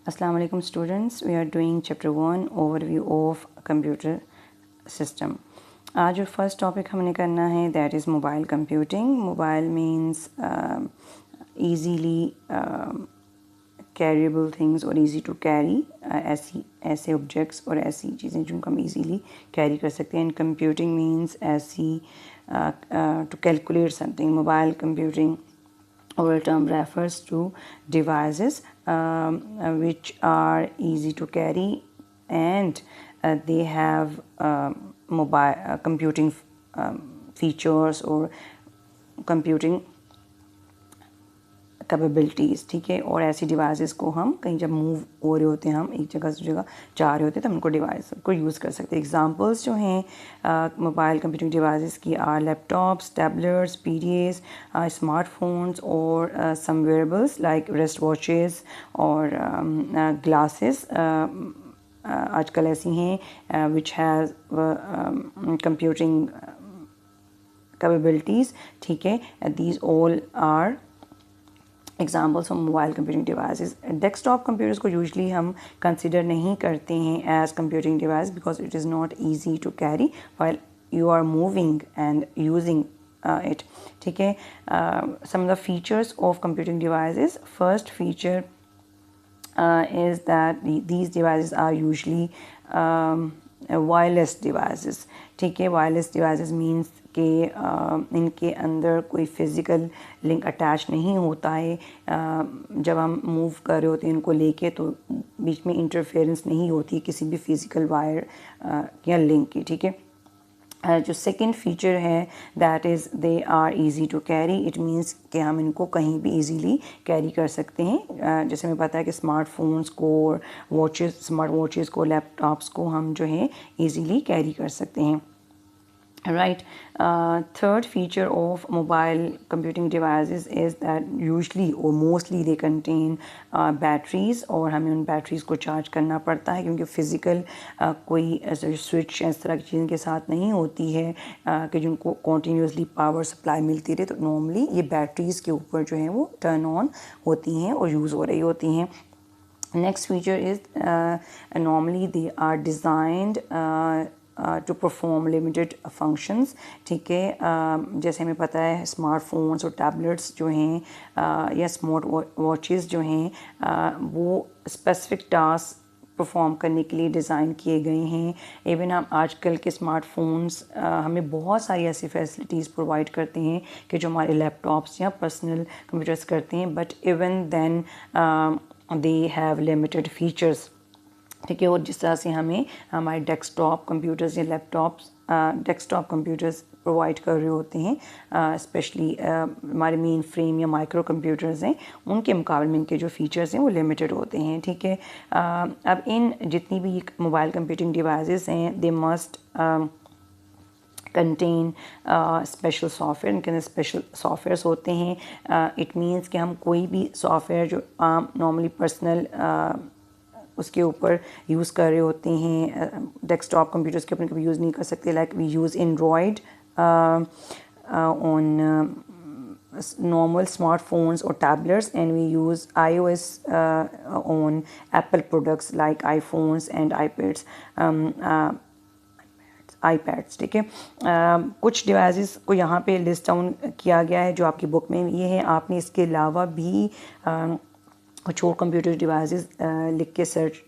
Assalamu alaikum students, we are doing chapter 1 overview of computer system. आज जो first topic हमने करना है that is mobile computing. Mobile means easily carriable things और easy to carry, ऐसे objects और ऐसी चीज़ें जिनको हम इजीली कैरी कर सकते हैं. एंड कंप्यूटिंग मीन्स ऐसी to calculate something. Mobile computing oral term refers to devices which are easy to carry and they have mobile computing features or computing capabilities. ठीक है, और ऐसी डिवाइसेस को हम कहीं जब मूव हो रहे होते हैं, हम एक जगह से जगह जा रहे होते हैं, तो हम उनको डिवाइस को यूज़ कर सकते हैं. एग्जांपल्स जो हैं मोबाइल कंप्यूटिंग डिवाइसेस की are laptops, tablets, PDS, smartphones और some wearables like wrist watches और ग्लासेस आजकल ऐसी हैं विच हैज़ कंप्यूटिंग कैपेबिलिटीज़. ठीक है, these all are examples of mobile computing devices. Desktop computers को यूजली हम कंसिडर नहीं करते हैं as computing device because it is not easy to carry while you are moving and using it. ठीक है, some of the features of computing devices. First feature is that these devices are usually wireless devices. ठीक है, wireless devices means कि इनके अंदर कोई physical link attach नहीं होता है. जब हम मूव कर रहे होते हैं इनको लेके तो बीच में इंटरफेरेंस नहीं होती किसी भी फ़िज़िकल वायर या लिंक की. ठीक है, जो सेकंड फीचर है that is they are easy to carry. It means कि हम इनको कहीं भी इजीली कैरी कर सकते हैं. जैसे हमें पता है कि स्मार्टफोन्स को, स्मार्ट वॉचेस को, लैपटॉप्स को हम जो है इजीली कैरी कर सकते हैं. Right. Third feature of mobile computing devices is that usually or mostly they contain batteries और हमें उन batteries को charge करना पड़ता है क्योंकि physical कोई switch इस तरह की चीज़ों के साथ नहीं होती है कि जिनको continuously power supply मिलती रहे. तो normally ये batteries के ऊपर जो है वो turn on होती हैं और use हो रही होती हैं. Next feature is normally they are designed to perform limited functions. ठीक है, जैसे हमें पता है स्मार्टफोन्स और टैबलेट्स जो हैं या स्मार्ट वॉचेस जो हैं वो स्पेसिफिक टास्क परफॉर्म करने के लिए डिज़ाइन किए गए हैं. इवन हम आजकल के स्मार्टफोन्स हमें बहुत सारी ऐसी फैसिलिटीज़ प्रोवाइड करते हैं कि जो हमारे लैपटॉप्स या पर्सनल कंप्यूटर्स करते हैं, but even then they have limited features. ठीक है, और जिस तरह से हमें हमारे डेस्कटॉप कंप्यूटर्स या लैपटॉप्स डेस्कटॉप कंप्यूटर्स प्रोवाइड कर रहे होते हैं, स्पेशली हमारे मेन फ्रेम या माइक्रो कंप्यूटर्स हैं, उनके मुकाबले में इनके जो फीचर्स हैं वो लिमिटेड होते हैं. ठीक है, अब इन जितनी भी मोबाइल कंप्यूटिंग डिवाइसेस हैं they must contain special software. इनके अंदर स्पेशल सॉफ्टवेयर्स होते हैं. इट मीन्स कि हम कोई भी सॉफ्टवेयर जो आम नॉर्मली पर्सनल उसके ऊपर यूज़ कर रहे होते हैं डेस्कटॉप कंप्यूटर्स के ऊपर कभी यूज़ नहीं कर सकते. Like we use Android on normal smartphones or tablets, and we use iOS on Apple products like iPhones and iPads. iPads. ठीक है, कुछ डिवाइसेस को यहाँ पे लिस्ट डाउन किया गया है जो आपकी बुक में ये है. आपने इसके अलावा भी कुछ और कंप्यूटर डिवाइसेस लिख के सर्च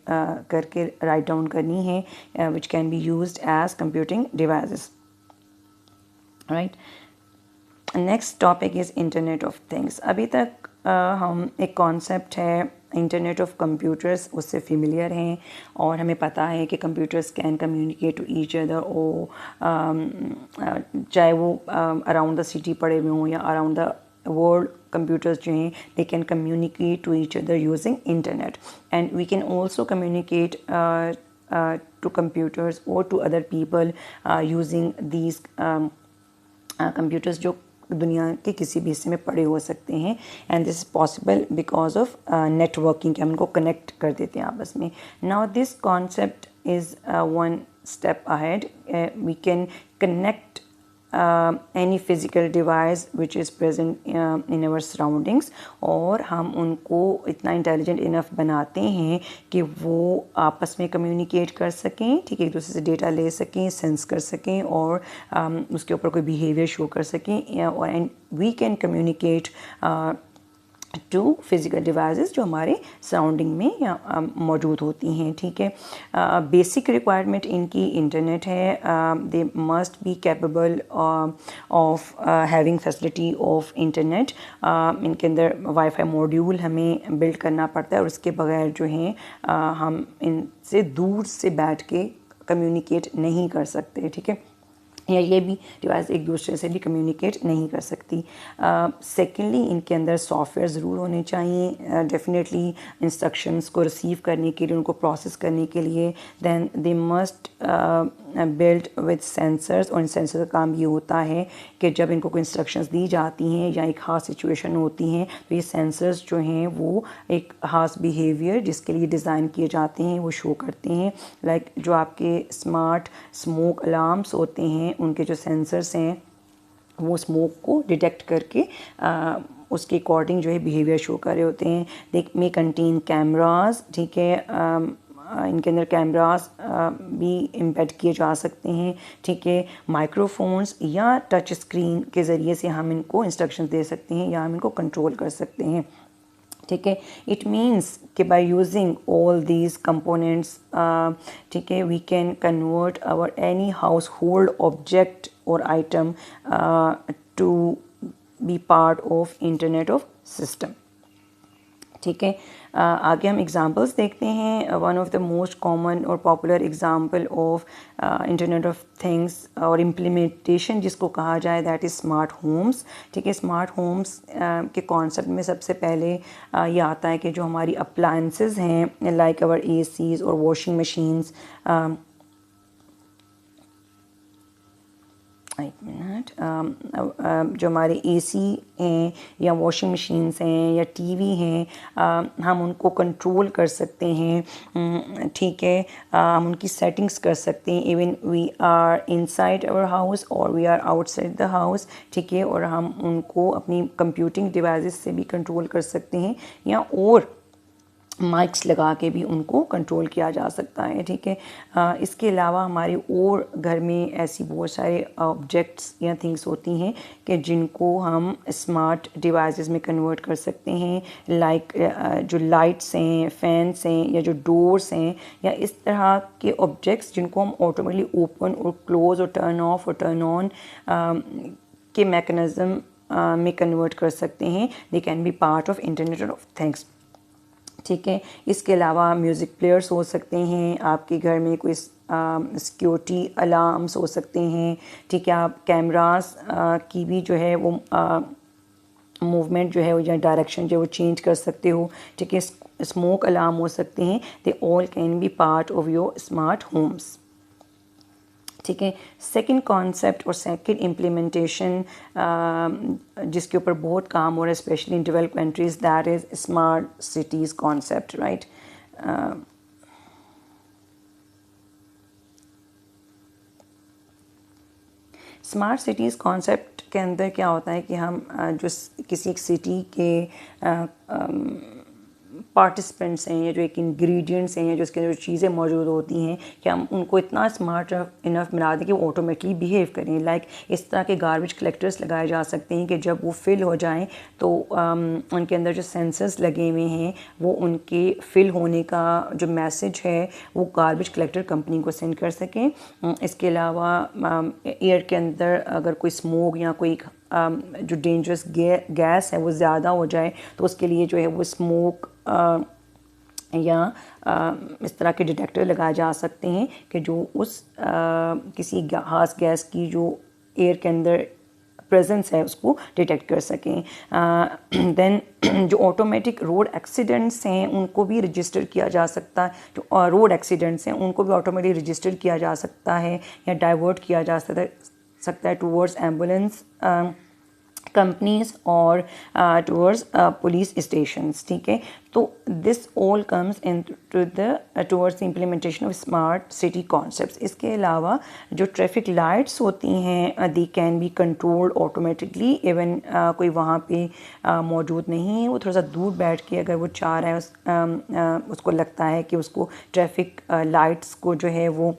करके राइट डाउन करनी है which can be used as computing devices. Right, next topic is internet of things. अभी तक हम एक कॉन्सेप्ट है इंटरनेट ऑफ कंप्यूटर्स उससे फेमिलियर हैं और हमें पता है कि computers can communicate to each other. ओ चाहे वो अराउंड द सिटी पड़े हुए हों या अराउंड द वर्ल्ड, computers जो हैं they can communicate to each other using internet, and we can also communicate to computers or to other people using these computers जो दुनिया के किसी भी हिस्से में पड़े हो सकते हैं. And this is possible because of networking, हम इनको कनेक्ट कर देते हैं आपस में. Now this concept is one step ahead. We can connect any physical device which is present in our surroundings, और हम उनको इतना इंटेलिजेंट इनफ बनाते हैं कि वो आपस में कम्युनिकेट कर सकें, ठीक है, एक दूसरे से डेटा ले सकें, सेंस कर सकें और उसके ऊपर कोई बिहेवियर शो कर सकें, और and we can communicate to physical devices जो हमारे सराउंडिंग में या मौजूद होती हैं, ठीक है। बेसिक रिक्वायरमेंट इनकी इंटरनेट है, they must be capable of having facility of internet, इनके अंदर वाईफाई मॉड्यूल हमें बिल्ड करना पड़ता है और उसके बगैर जो हैं हम इनसे दूर से बैठ के कम्युनिकेट नहीं कर सकते, ठीक है, या ये भी डिवाइस एक दूसरे से भी कम्युनिकेट नहीं कर सकती। सेकेंडली इनके अंदर सॉफ्टवेयर ज़रूर होने चाहिए डेफिनेटली इंस्ट्रक्शंस को रिसीव करने के लिए, उनको प्रोसेस करने के लिए। Then they must build with sensors, और इन सेंसर का काम ये होता है कि जब इनको कोई इंस्ट्रक्शंस दी जाती हैं या एक ख़ास सिचुएशन होती हैं तो ये सेंसर्स जो हैं वो एक ख़ास बिहेवियर जिसके लिए डिज़ाइन किए जाते हैं वो शो करते हैं। लाइक जो आपके स्मार्ट स्मोक अलार्म्स होते हैं उनके जो सेंसर्स हैं वो स्मोक को डिटेक्ट करके उसके अकॉर्डिंग जो है बिहेवियर शो कर रहे होते हैं। दे मे कंटेन कैमरास, ठीक है, इनके अंदर कैमरास भी एम्बेड किए जा सकते हैं, ठीक है, माइक्रोफोन्स या टच स्क्रीन के ज़रिए से हम इनको इंस्ट्रक्शंस दे सकते हैं या हम इनको कंट्रोल कर सकते हैं, ठीक है। इट मीन्स कि by using all these components, ठीक है, we can convert our any household object और item to be part of internet of system, ठीक है। आगे हम एग्जांपल्स देखते हैं। One of the most common और popular example of internet of things और इम्प्लीमेंटेशन जिसको कहा जाए दैट इज़ स्मार्ट होम्स, ठीक है। स्मार्ट होम्स के कॉन्सेप्ट में सबसे पहले ये आता है कि जो हमारी अप्लायंसेस हैं लाइक आवर एसीज़ और वॉशिंग मशीन्स, एक मिनट, जो हमारे एसी हैं या वॉशिंग मशीन्स हैं या टीवी हैं, हम उनको कंट्रोल कर सकते हैं, ठीक है, हम उनकी सेटिंग्स कर सकते हैं even we are inside our house और we are outside the house, ठीक है, और हम उनको अपनी कंप्यूटिंग डिवाइसेस से भी कंट्रोल कर सकते हैं या और माइक्स लगा के भी उनको कंट्रोल किया जा सकता है, ठीक है। इसके अलावा हमारे और घर में ऐसी बहुत सारे ऑब्जेक्ट्स या थिंग्स होती हैं कि जिनको हम स्मार्ट डिवाइसेस में कन्वर्ट कर सकते हैं, लाइक जो लाइट्स हैं, फैंस हैं या जो डोर्स हैं या इस तरह के ऑब्जेक्ट्स जिनको हम ऑटोमेटिकली ओपन और क्लोज और टर्न ऑफ और टर्न ऑन के मैकेनिज़्म में कन्वर्ट कर सकते हैं। They can B part of internet of things, ठीक है। इसके अलावा म्यूज़िक प्लेयर्स हो सकते हैं, आपके घर में कोई सिक्योरिटी अलार्म्स हो सकते हैं, ठीक है, आप कैमरास की भी जो है वो मूवमेंट जो है वो या डायरेक्शन जो है वो चेंज कर सकते हो, ठीक है। स्मोक अलार्म हो सकते हैं, they all can be part of your smart homes, ठीक है। सेकंड कॉन्सेप्ट और सेकंड इम्प्लीमेंटेशन जिसके ऊपर बहुत काम हो रहा है specially in developed countries that is smart cities concept, right. Smart cities concept के अंदर क्या होता है कि हम जो किसी एक सिटी के पार्टिसिपेंट्स हैं या जो एक इंग्रेडिएंट्स हैं या जो उसके जो चीज़ें मौजूद होती हैं कि हम उनको इतना स्मार्ट इनफ बना दें कि वो ऑटोमेटिकली बिहेव करें। लाइक इस तरह के गार्बेज कलेक्टर्स लगाए जा सकते हैं कि जब वो फिल हो जाएं तो उनके अंदर जो सेंसर्स लगे हुए हैं वो उनके फिल होने का जो मैसेज है वो गार्बेज कलेक्टर कंपनी को सेंड कर सकें। इसके अलावा एयर के अंदर अगर कोई स्मोक या कोई जो डेंजरस गैस है वो ज़्यादा हो जाए तो उसके लिए जो है वो स्मोक या इस तरह के डिटेक्टर लगाए जा सकते हैं कि जो उस किसी खास गैस की जो एयर के अंदर प्रेजेंस है उसको डिटेक्ट कर सकें। देन जो ऑटोमेटिक रोड एक्सीडेंट्स हैं उनको भी रजिस्टर किया जा सकता है, जो रोड एक्सीडेंट्स हैं उनको भी ऑटोमेटिक रजिस्टर किया जा सकता है या डाइवर्ट किया जा सकता है टूवर्ड्स एम्बुलेंस कंपनीज और टूवर्ड्स पुलिस स्टेशंस, ठीक है। तो this all comes into the towards implementation of smart city concepts. इसके अलावा जो ट्रैफिक लाइट्स होती हैं they can be controlled automatically, even कोई वहाँ पे मौजूद नहीं है, वो थोड़ा सा दूर बैठ के अगर वो चाह रहा है उसको लगता है कि उसको ट्रैफिक लाइट्स को जो है वो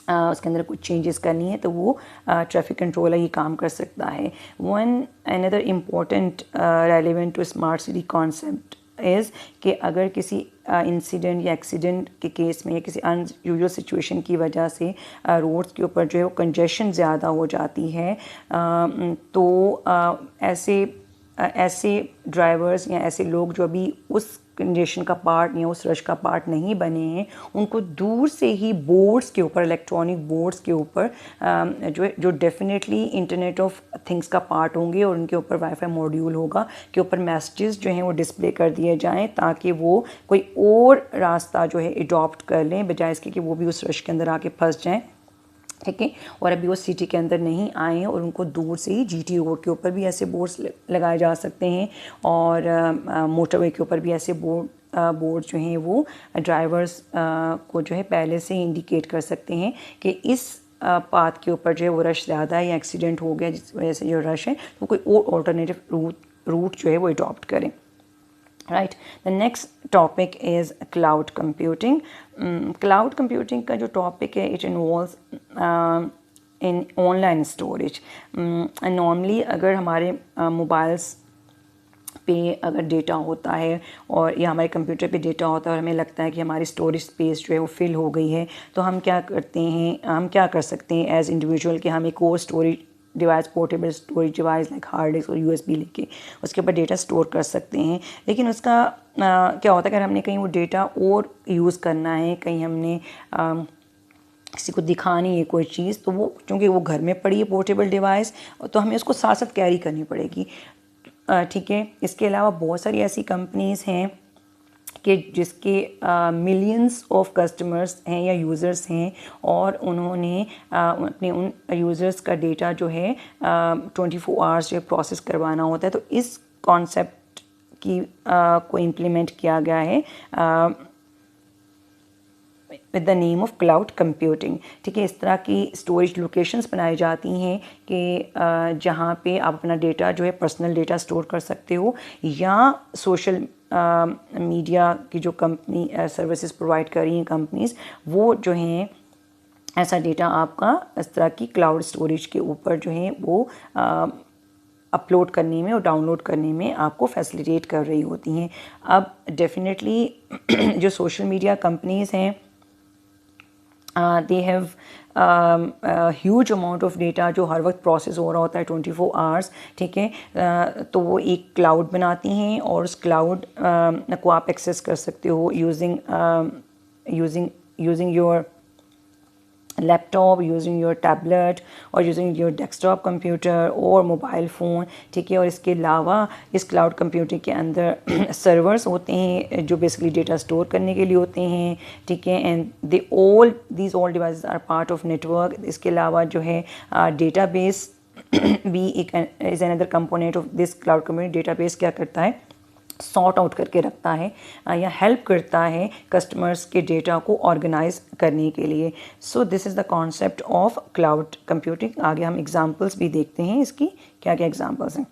उसके अंदर कुछ चेंजेस करनी है, तो वो ट्रैफिक कंट्रोलर ये काम कर सकता है। One another important relevant to smart city concept is कि अगर किसी इंसिडेंट या एक्सीडेंट के केस में या किसी अनयूजुअल सिचुएशन की वजह से रोड्स के ऊपर जो है वो कंजेशन ज़्यादा हो जाती है, तो ऐसे ड्राइवर्स या ऐसे लोग जो अभी उस कंजेशन का पार्ट या उस रश का पार्ट नहीं बने हैं, उनको दूर से ही बोर्ड्स के ऊपर, इलेक्ट्रॉनिक बोर्ड्स के ऊपर जो डेफिनेटली इंटरनेट ऑफ थिंग्स का पार्ट होंगे और उनके ऊपर वाईफाई मॉड्यूल होगा के ऊपर मैसेजेस जो हैं वो डिस्प्ले कर दिए जाएं, ताकि वो कोई और रास्ता जो है अडॉप्ट कर लें, बजाय इसके कि वो भी उस रश के अंदर आके फंस जाएं, ठीक है। और अभी वो सिटी के अंदर नहीं आए हैं और उनको दूर से ही जीटी रोड के ऊपर भी ऐसे बोर्ड्स लगाए जा सकते हैं, और मोटरवे के ऊपर भी ऐसे बोर्ड जो हैं वो ड्राइवर्स को जो है पहले से इंडिकेट कर सकते हैं कि इस पाथ के ऊपर जो है वो रश ज़्यादा है या एक्सीडेंट हो गया जिस वजह से जो रश है, तो कोई और ऑल्टरनेटिव रूट जो है वो अडॉप्ट करें। Right, the next topic is cloud computing. Cloud computing का जो टॉपिक है it involves in online storage. Normally अगर हमारे मोबाइल्स पे अगर डेटा होता है और या हमारे कंप्यूटर पे डेटा होता है और हमें लगता है कि हमारी स्टोरेज स्पेस जो है वो फिल हो गई है, तो हम क्या कर सकते हैं एज इंडिविजुअल कि हम एक और storage device, portable storage device like hard disk और यूएसबी लेके उसके ऊपर डेटा स्टोर कर सकते हैं। लेकिन उसका क्या होता है, अगर हमने कहीं वो डेटा और यूज़ करना है, कहीं हमने किसी को दिखानी है कोई चीज़, तो वो चूँकि वो घर में पड़ी है पोर्टेबल डिवाइस, तो हमें उसको साथ साथ कैरी करनी पड़ेगी, ठीक है। इसके अलावा बहुत सारी ऐसी कंपनीज़ हैं कि जिसके मिलियंस ऑफ कस्टमर्स हैं या यूज़र्स हैं, और उन्होंने अपने उन यूज़र्स का डेटा जो है 24 आवर्स जो प्रोसेस करवाना होता है, तो इस कॉन्सेप्ट को इम्प्लीमेंट किया गया है with the name of cloud computing, ठीक है। इस तरह की स्टोरेज लोकेशंस बनाई जाती हैं कि जहाँ पे आप अपना डेटा जो है पर्सनल डेटा स्टोर कर सकते हो, या सोशल मीडिया की जो कंपनी सर्विसेज प्रोवाइड कर रही हैं कंपनीज़, वो जो हैं ऐसा डेटा आपका इस तरह की क्लाउड स्टोरेज के ऊपर जो है वो अपलोड करने में और डाउनलोड करने में आपको फैसिलिटेट कर रही होती हैं। अब डेफिनेटली जो सोशल मीडिया कंपनीज़ हैं they have huge amount of data जो हर वक्त प्रोसेस हो रहा होता है 24 आवर्स, ठीक है। तो वो एक क्लाउड बनाती हैं और उस क्लाउड को आप एक्सेस कर सकते हो using your laptop, using your tablet और यूजिंग योर डेस्कटॉप कंप्यूटर और मोबाइल फ़ोन, ठीक है। और इसके अलावा इस क्लाउड कंप्यूटिंग के अंदर सर्वर्स होते हैं जो बेसिकली डेटा स्टोर करने के लिए होते हैं, ठीक है। And these all devices are part of network. इसके अलावा जो है डेटाबेस भी एक is another component of this cloud computing. Database क्या करता है, सॉर्ट आउट करके रखता है या हेल्प करता है कस्टमर्स के डेटा को ऑर्गेनाइज करने के लिए। So this is the concept of cloud computing. आगे हम एग्जांपल्स भी देखते हैं इसकी क्या क्या एग्जांपल्स हैं,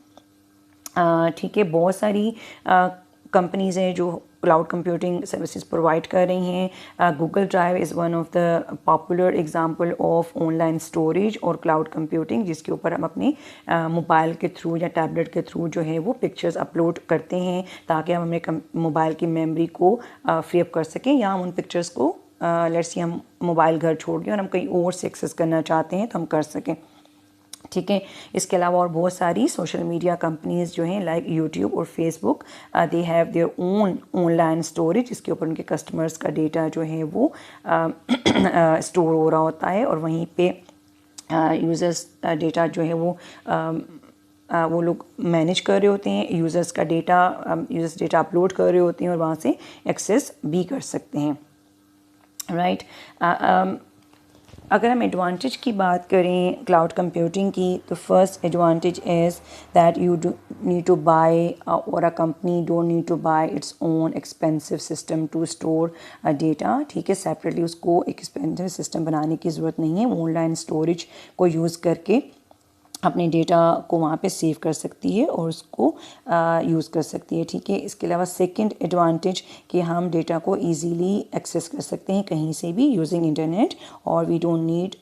ठीक है। बहुत सारी कंपनीज़ हैं जो क्लाउड कंप्यूटिंग सर्विसेज प्रोवाइड कर रही हैं। Google drive is one of the popular example of online storage और क्लाउड कंप्यूटिंग, जिसके ऊपर हम अपने मोबाइल के थ्रू या टैबलेट के थ्रू जो है वो पिक्चर्स अपलोड करते हैं, ताकि हम अपने मोबाइल की मेमोरी को फ्री अप कर सकें, या हम उन पिक्चर्स को लेट्स सी हम मोबाइल घर छोड़ गए और हम कहीं और से एक्सेस करना चाहते हैं तो हम कर सकें, ठीक है। इसके अलावा और बहुत सारी सोशल मीडिया कंपनीज़ जो हैं लाइक यूट्यूब और Facebook, they have their own online storage, जिसके ऊपर उनके कस्टमर्स का डेटा जो है वो स्टोर हो रहा होता है, और वहीं पे यूज़र्स डेटा जो है वो लोग मैनेज कर रहे होते हैं। यूज़र्स डेटा अपलोड कर रहे होते हैं और वहाँ से एक्सेस भी कर सकते हैं, राइट। अगर हम एडवांटेज की बात करें क्लाउड कंप्यूटिंग की, तो first advantage is that you do need to buy और a company don't need to buy its own expensive system to store data, ठीक है। सेपरेटली उसको एक एक्सपेंसिव सिस्टम बनाने की ज़रूरत नहीं है, वो ऑनलाइन स्टोरेज को यूज़ करके अपने डेटा को वहाँ पे सेव कर सकती है और उसको यूज़ कर सकती है, ठीक है। इसके अलावा सेकंड एडवांटेज कि हम डेटा को इजीली एक्सेस कर सकते हैं कहीं से भी यूजिंग इंटरनेट, और we don't need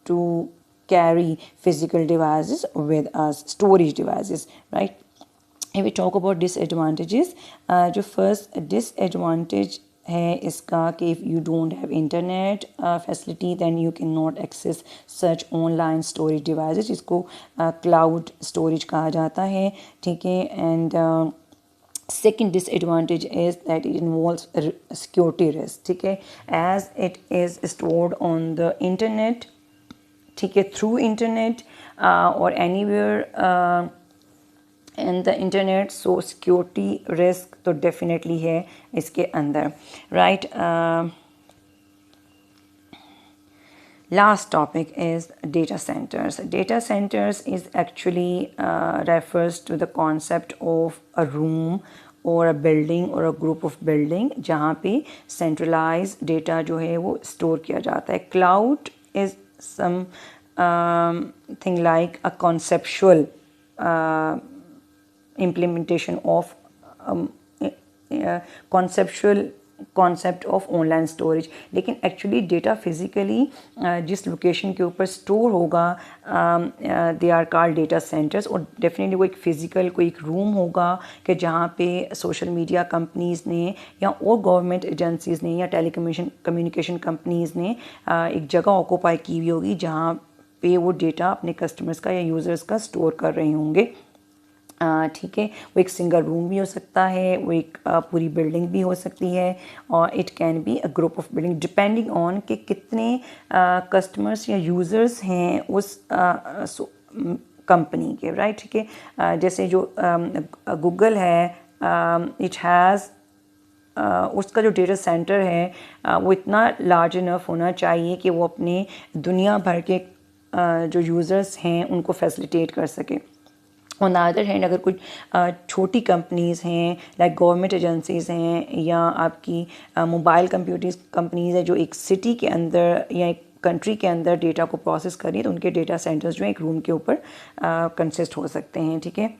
to carry physical devices with us, storage devices, right. If we talk about disadvantages, जो फर्स्ट डिसएडवांटेज है इसका कि if you don't have internet facility then you can not access such online storage devices, जिसको cloud storage कहा जाता है, ठीक है। And second disadvantage is that it involves security risk, ठीक है, as it is stored on the internet, ठीक है, through internet or anywhere in the internet, so security risk तो डेफिनेटली है इसके अंदर, right. Last topic is data centers. Data centers is actually refers to the concept of a room or a building or a group of building जहाँ पे centralized data जो है वो store किया जाता है. Cloud is some thing like a conceptual implementation of concept of online storage, लेकिन actually data physically जिस लोकेशन के ऊपर स्टोर होगा they are called data centres, और डेफिनेटली वो एक फ़िज़िकल कोई एक रूम होगा कि जहाँ पे सोशल मीडिया कंपनीज़ ने या और गवर्नमेंट एजेंसीज़ ने या टेलीकम्युनिकेशन कंपनीज़ ने एक जगह ऑक्यूपाई की हुई होगी जहाँ पे वो डेटा अपने कस्टमर्स का या यूज़र्स का स्टोर कर रहे होंगे, ठीक है। वो एक सिंगल रूम भी हो सकता है, वो एक पूरी बिल्डिंग भी हो सकती है, और it can be a group of building depending on कि कितने कस्टमर्स या यूज़र्स हैं उस कंपनी के, राइट, ठीक है। जैसे जो गूगल है, इट हैज़ उसका जो डेटा सेंटर है वो इतना लार्ज इनफ होना चाहिए कि वो अपने दुनिया भर के जो यूज़र्स हैं उनको फैसिलिटेट कर सके। ऑन द अदर हैंड अगर कुछ छोटी कंपनीज़ हैं लाइक गवर्नमेंट एजेंसीज़ हैं या आपकी मोबाइल कंपनीज़ है जो एक सिटी के अंदर या एक कंट्री के अंदर डेटा को प्रोसेस कर रही है, तो उनके डेटा सेंटर्स जो है एक रूम के ऊपर कंसिस्ट हो सकते हैं, ठीक है,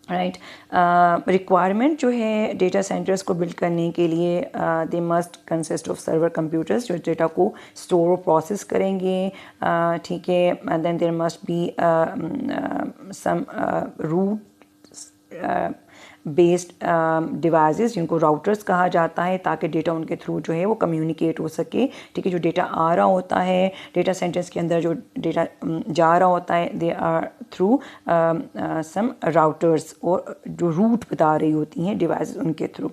राइट। रिक्वायरमेंट जो है डेटा सेंटर्स को बिल्ड करने के लिए they must consist of server computers जो डेटा को स्टोर और प्रोसेस करेंगे, ठीक है। Then there must be some route based devices जिनको राउटर्स कहा जाता है, ताकि डेटा उनके थ्रू जो है वो कम्युनिकेट हो सके, ठीक है। जो डेटा आ रहा होता है डेटा सेंटर्स के अंदर, जो डेटा जा रहा होता है, they are through some routers, और जो रूट बता रही होती हैं डिवाइसेस उनके थ्रू,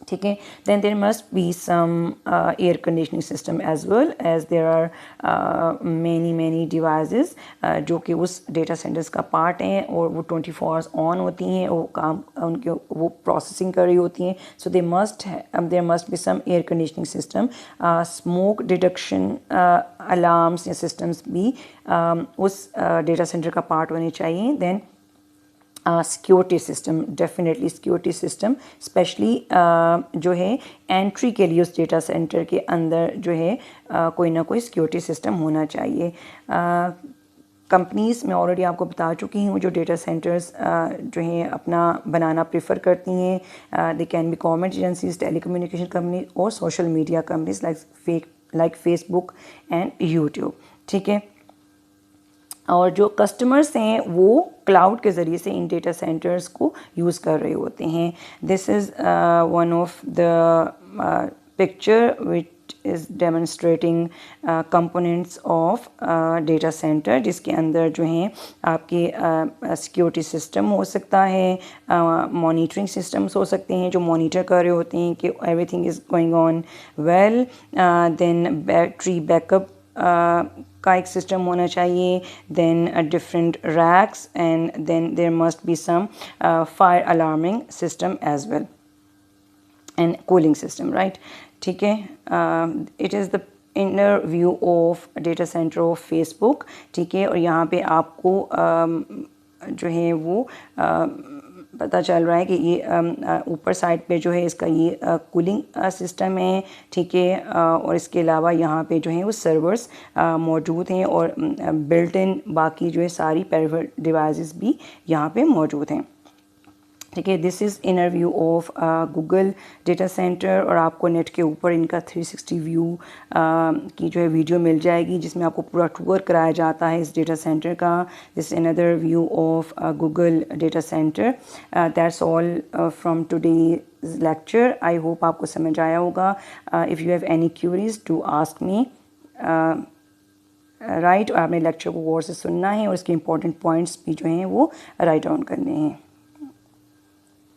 ठीक है। Then there must be some air conditioning system as well as there are many devices जो कि उस डेटा सेंटर्स का पार्ट हैं और वो 24 आवर्स ऑन होती हैं, वो काम उनके वो प्रोसेसिंग कर रही होती हैं, so there must be some air conditioning system, smoke detection alarms या सिस्टम्स भी उस डेटा सेंटर का पार्ट होने चाहिए। Then security system, definitely security system specially जो है एंट्री के लिए उस डेटा सेंटर के अंदर जो है कोई ना कोई सिक्योरिटी सिस्टम होना चाहिए। कंपनीज़ मैं ऑलरेडी आपको बता चुकी हूँ जो डेटा सेंटर्स जो हैं अपना बनाना प्रेफर करती हैं, they can be government agencies, telecommunication company और social media companies like Facebook and YouTube, ठीक है। और जो कस्टमर्स हैं वो क्लाउड के ज़रिए से इन डेटा सेंटर्स को यूज़ कर रहे होते हैं। This is one of the picture which is demonstrating components of data centre, जिसके अंदर जो हैं आपके सिक्योरिटी सिस्टम हो सकता है, मॉनिटरिंग सिस्टम्स हो सकते हैं जो मॉनिटर कर रहे होते हैं कि everything is going on well. Then battery backup का एक सिस्टम होना चाहिए, then different racks, and then there must be some fire alarming system as well and cooling system, right, ठीक है। It is the inner view of data centre of Facebook, ठीक है। और यहाँ पे आपको जो है वो पता चल रहा है कि ये ऊपर साइड पे जो है इसका ये कूलिंग सिस्टम है, ठीक है। और इसके अलावा यहाँ पे जो है वो सर्वर्स मौजूद हैं और बिल्ट इन बाकी जो है सारी पेरिफेरल डिवाइसेस भी यहाँ पे मौजूद हैं, ठीक है। This is inner view of Google data centre. और आपको नेट के ऊपर इनका 360 व्यू की जो है वीडियो मिल जाएगी जिसमें आपको पूरा टूर कराया जाता है इस डेटा सेंटर का। This another view of Google data centre. That's all from today lecture. I hope आपको समझ आया होगा। If you have any queries to ask me, right. और आपने लेक्चर को गौर से सुनना है और इसके इंपॉर्टेंट पॉइंट्स भी जो हैं वो राइट डाउन करने हैं।